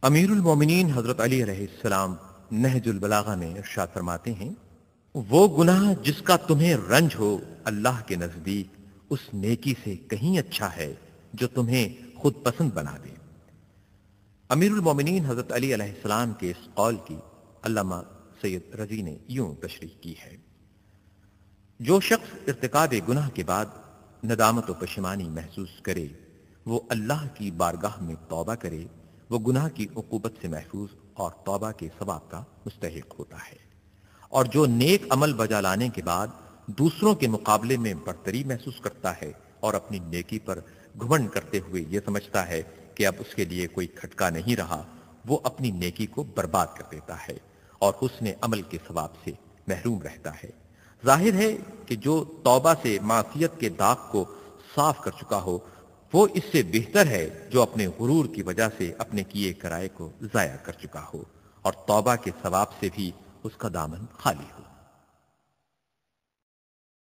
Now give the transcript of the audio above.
امیر المومنین حضرت علی علیہ السلام نہج البلاغہ میں ارشاد فرماتے ہیں، وہ گناہ جس کا تمہیں رنج ہو اللہ کے نزدیک اس نیکی سے کہیں اچھا ہے جو تمہیں خود پسند بنا دے۔ امیر المومنین حضرت علی علیہ السلام کے اس قول کی علامہ سید رضی نے یوں تشریح کی ہے: جو شخص ارتکاب گناہ کے بعد ندامت و پشیمانی محسوس کرے، وہ اللہ کی بارگاہ میں توبہ کرے، وہ گناہ کی عقوبت سے محفوظ اور توبہ کے ثواب کا مستحق ہوتا ہے۔ اور جو نیک عمل بجا لانے کے بعد دوسروں کے مقابلے میں برتری محسوس کرتا ہے اور اپنی نیکی پر گھمنڈ کرتے ہوئے یہ سمجھتا ہے کہ اب اس کے لیے کوئی کھٹکا نہیں رہا، وہ اپنی نیکی کو برباد کر دیتا ہے اور حسن عمل کے ثواب سے محروم رہتا ہے۔ ظاہر ہے کہ جو توبہ سے معصیت کے داغ کو صاف کر چکا ہو، وہ اس سے بہتر ہے جو اپنے غرور کی وجہ سے اپنے کیے کرائے کو ضائع کر چکا ہو اور توبہ کے ثواب سے بھی اس کا دامن خالی ہو۔